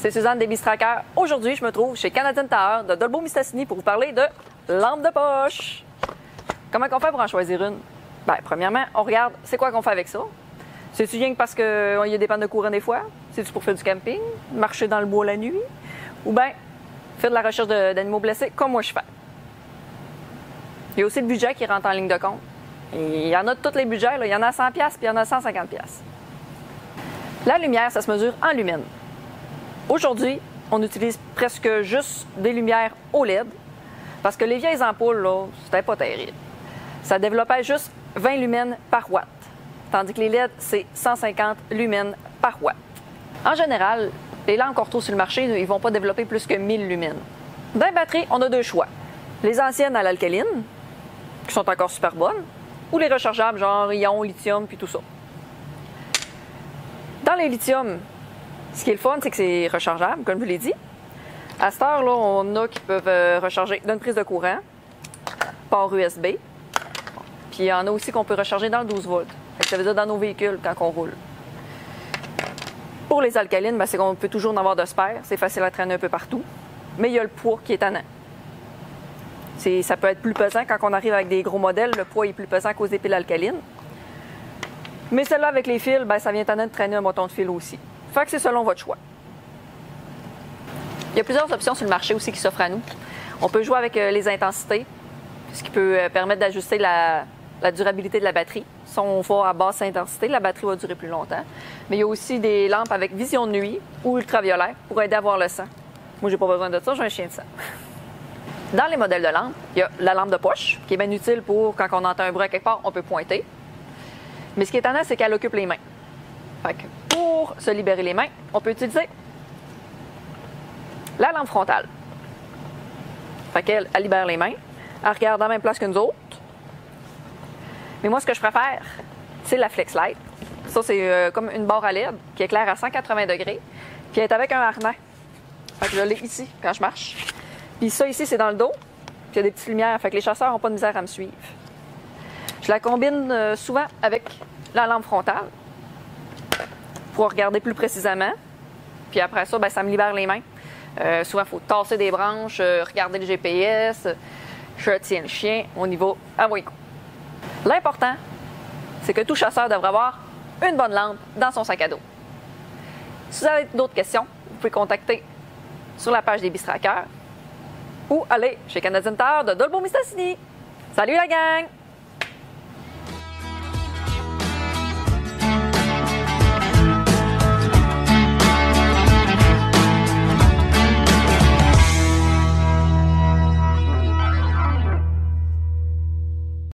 c'est Suzanne des Bistrackers. Aujourd'hui, je me trouve chez Canadian Tower de Dolbeau-Mistassini pour vous parler de lampe de poche. Comment on fait pour en choisir une? Bien, premièrement, on regarde c'est quoi qu'on fait avec ça. C'est-tu rien que parce qu'il y a des pannes de courant des fois? C'est-tu pour faire du camping? Marcher dans le bois la nuit? Ou bien faire de la recherche d'animaux blessés comme moi je fais? Il y a aussi le budget qui rentre en ligne de compte. Et il y en a de tous les budgets. Là. Il y en a à 100$ puis il y en a à 150$. La lumière, ça se mesure en lumens. Aujourd'hui, on utilise presque juste des lumières OLED parce que les vieilles ampoules, là, c'était pas terrible. Ça développait juste 20 lumens par watt, tandis que les LED, c'est 150 lumens par watt. En général, les lampes qu'on retrouve sur le marché, ils ne vont pas développer plus que 1000 lumens. Dans les batteries, on a deux choix. Les anciennes à l'alcaline, qui sont encore super bonnes, ou les rechargeables, genre ion, lithium, puis tout ça. Dans les lithium, ce qui est le fun, c'est que c'est rechargeable, comme je vous l'ai dit. À cette heure-là, on a qui peuvent recharger d'une prise de courant, port USB, puis il y en a aussi qu'on peut recharger dans le 12 volts. Ça veut dire dans nos véhicules quand on roule. Pour les alcalines, c'est qu'on peut toujours en avoir de spare. C'est facile à traîner un peu partout. Mais il y a le poids qui est tannant. Ça peut être plus pesant quand on arrive avec des gros modèles. Le poids est plus pesant qu'aux piles alcalines. Mais celle-là, avec les fils, ça vient tannant de traîner un bâton de fil aussi. Fait que c'est selon votre choix. Il y a plusieurs options sur le marché aussi qui s'offrent à nous. On peut jouer avec les intensités, ce qui peut permettre d'ajuster la durabilité de la batterie. Si on va à basse intensité, la batterie va durer plus longtemps. Mais il y a aussi des lampes avec vision de nuit ou ultraviolet pour aider à voir le sang. Moi, j'ai pas besoin de ça, j'ai un chien de sang. Dans les modèles de lampes, il y a la lampe de poche, qui est bien utile pour quand on entend un bruit à quelque part, on peut pointer. Mais ce qui est étonnant, c'est qu'elle occupe les mains. Fait que pour se libérer les mains, on peut utiliser la lampe frontale. Fait qu'elle libère les mains. Elle regarde dans la même place que nous autres. Mais moi, ce que je préfère, c'est la Flex Light. Ça, c'est comme une barre à LED qui éclaire à 180 degrés. Puis elle est avec un harnais. Fait que je l'ai ici quand je marche. Puis ça, ici, c'est dans le dos. Puis il y a des petites lumières. Fait que les chasseurs n'ont pas de misère à me suivre. Je la combine souvent avec la lampe frontale pour regarder plus précisément. Puis après ça, ça me libère les mains. Souvent, il faut tasser des branches, regarder le GPS. Je tiens le chien. On y va à moitié. L'important, c'est que tout chasseur devrait avoir une bonne lampe dans son sac à dos. Si vous avez d'autres questions, vous pouvez contacter sur la page des Bistrackers ou aller chez Canadian Tower de Dolbeau-Mistassini. Salut la gang!